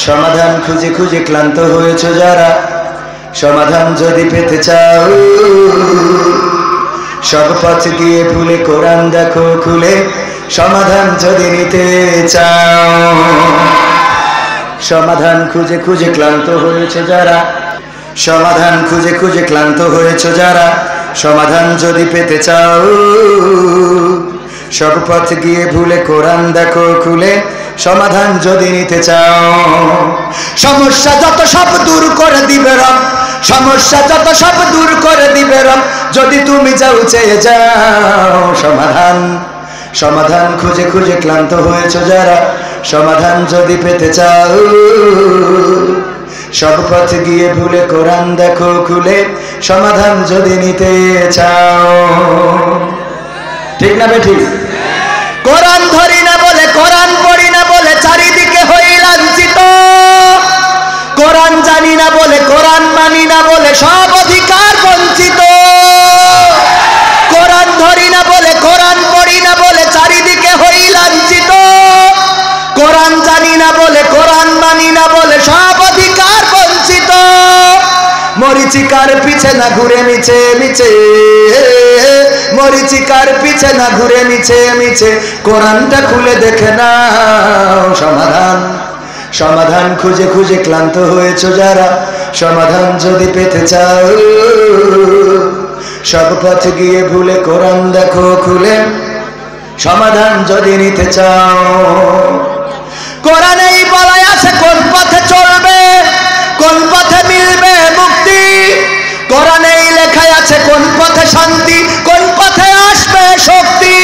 সমাধান খুঁজে খুঁজে ক্লান্ত হয়েছো যারা, সমাধান যদি পেতে চাও সব পথ দিয়ে ভুলে কোরআন দেখো খুলে, সমাধান যদি নিতে চাও। সমাধান খুঁজে খুঁজে ক্লান্ত হয়েছে যারা, সমাধান খুঁজে খুঁজে ক্লান্ত হয়েছে যারা, সমাধান যদি পেতে চাও সব পথ গিয়ে ভুলে কোরআন দেখো খুলে, সমাধান যদি নিতে চাও। সমস্যা যত সব দূর করে দিবে রব, সমস্যা যত সব দূর করে দিবে রব, যদি তুমি যাও চেয়ে যাও। সমাধান সমাধান খুঁজে খুঁজে ক্লান্ত হয়েছে যারা, সমাধান যদি পেতে চাও সব পথ গিয়ে ভুলে কোরআন দেখো খুলে, সমাধান যদি নিতে চাও। ঠিক না বেঠিক? কোরআন ধরি না বলে, কোরআন পড়ি না বলে চারিদিকে হই লাঞ্ছিত, কোরআন জানি না বলে, কোরআন মানি না বলে সব অধিকার বঞ্চিত। কোরআন ধরি না বলে, কোরআন পড়ি না বলে চারিদিকে হই লাঞ্ছিত, কোরআন জানি না বলে, কোরআন মানি না বলে সব অধিকার বঞ্চিত। মরিচিকার পিছে না ঘুরে মিছে মিছে, মরিচিকার পিছে না ঘুরে মিছে মিছে, কোরআনটা খুলে দেখে নাও। সমাধান সমাধান খুঁজে খুঁজে ক্লান্ত হয়েছো যারা, সমাধান যদি পেতে চাও সব পথ গিয়ে ভুলে কোরআন দেখো খুলে, সমাধান যদি নিতে চাও। কোরআনেই বলা আছে কোন পথে চলবে, কোন পথে মিলবে মুক্তি, কোরআনেই লেখা আছে কোন পথে শান্তি, কোন পথে আসবে শক্তি।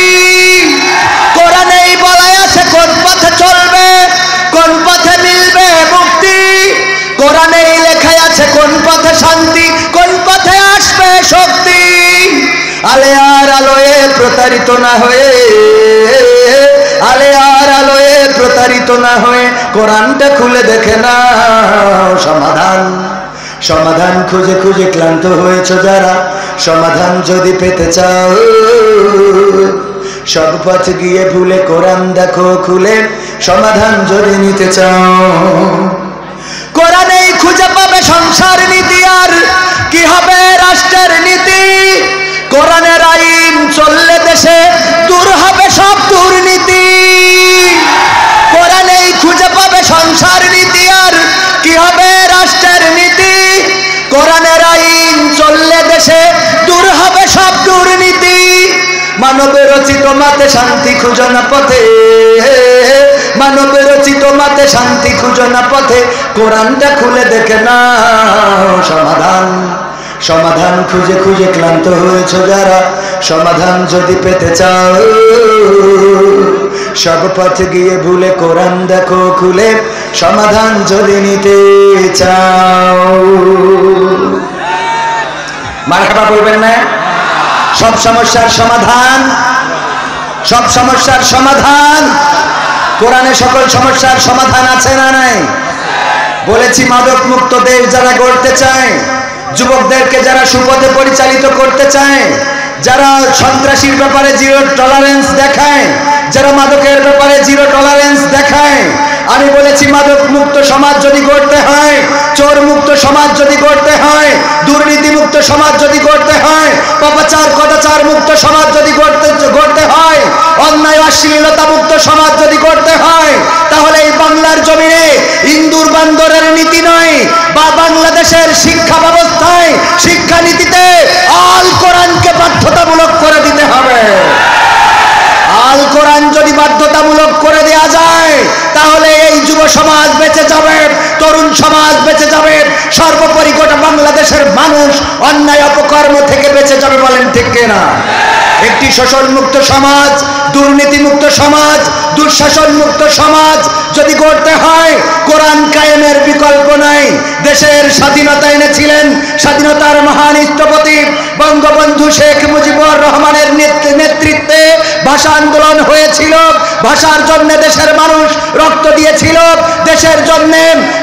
কোরআনেই বলা আছে কোন পথে চলবে, কোন পথে মিলবে মুক্তি, কোরআনেই লেখা আছে কোন পথে শান্তি, কোন পথে আসবে শক্তি। আলে আর আলোয়ে প্রতারিত না হয়ে, আলে আর আলোয়ে প্রতারিত না হয়ে কোরআনটা খুলে দেখে নাও। সমাধান সমাধান খুঁজে খুঁজে ক্লান্ত হয়েছো যারা, সমাধান যদি পেতে চাও সব পথ গিয়ে ভুলে কোরআন দেখো খুলে, সমাধান যদি নিতে চাও। কোরআনেই খুঁজে পাবে সংসার নীতি, আর কি হবে রাষ্ট্রের নীতি, কোরআনের আইন চললে দেশে দূর হবে সব দুর্নীতি। কোরআনেই খুঁজে পাবে সংসার নীতি, আর কি হবে রাষ্ট্রের নীতি, কোরআনের আইন চললে দেশে দূর হবে সব দুর্নীতি। মানবের রচিত মাতে শান্তি খুঁজো না পথে, মানবের রচিত মাতে শান্তি খুঁজো না পথে, কোরআনটা খুলে দেখে নাও। সমাধান সমাধান খুঁজে খুঁজে ক্লান্ত হয়েছো যারা, সমাধান যদি পেতে চাও সব পথ গিয়ে ভুলে কোরআন দেখো খুলে, সমাধান যদি নিতে চাও। মারহাবা বলবেন না? সব সমস্যার সমাধান, সব সমস্যার সমাধান কোরআনে, সকল সমস্যার সমাধান আছে না নাই? বলেছি মাদক মুক্ত দেশ যারা গড়তে চায়, যুবকদেরকে যারা সুপথে পরিচালিত করতে চায়, যারা সন্ত্রাসীর ব্যাপারে জিরো টলারেন্স দেখায়, যারা মাদকের ব্যাপারে জিরো টলারেন্স দেখায়, আমি বলেছি মাদক মুক্ত সমাজ যদি গড়তে হয়, চোর মুক্ত সমাজ যদি গড়তে হয়, দুর্নীতি মুক্ত সমাজ যদি গড়তে হয়, পাপাচার কদাচার মুক্ত সমাজ যদি গড়তে হয়, অন্যায় অশ্লীলতা মুক্ত সমাজ যদি গড়তে হয়, তাহলে এই বাংলার জমিনে ইন্দুর বান্দরের নীতি নয়, বা বাংলাদেশের শিক্ষা ব্যবস্থায় শিক্ষানীতিতে আল কোরআনকে বাধ্যতামূলক করে দিতে হবে। আল কোরআন যদি বাধ্যতামূলক করে দেয়া যায়, তাহলে এই যুব সমাজ বেঁচে যাবে, তরুণ সমাজ বেঁচে যাবে, সর্বোপরি গোটা বাংলাদেশের মানুষ অন্যায় অপকর্ম থেকে বেঁচে যাবে। বলেন ঠিক কিনা? একটি শোষণ মুক্ত সমাজ, দুর্নীতি মুক্ত সমাজ, দুঃশাসন মুক্ত সমাজ যদি গড়তে হয়, কোরআন কায়েমের বিকল্প নাই। দেশের স্বাধীনতা এনেছিলেন স্বাধীনতার মহান স্থপতি বঙ্গবন্ধু শেখ মুজিবুর রহমানের নেতৃত্বে ভাষা আন্দোলন হয়েছিল। ভাষার জন্য দেশের মানুষ রক্ত দিয়েছিল, দেশের জন্য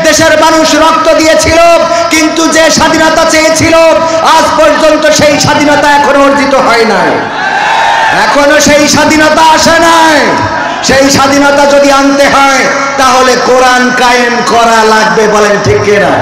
দেশের মানুষ রক্ত দিয়েছিল, কিন্তু যে স্বাধীনতা চেয়েছিল আজ পর্যন্ত সেই স্বাধীনতা এখনো অর্জিত হয় নাই, এখনো সেই স্বাধীনতা আসে নাই। সেই স্বাধীনতা যদি আনতে হয় তাহলে কোরআন কায়েম করা লাগবে, বলেন ঠিক কিনা?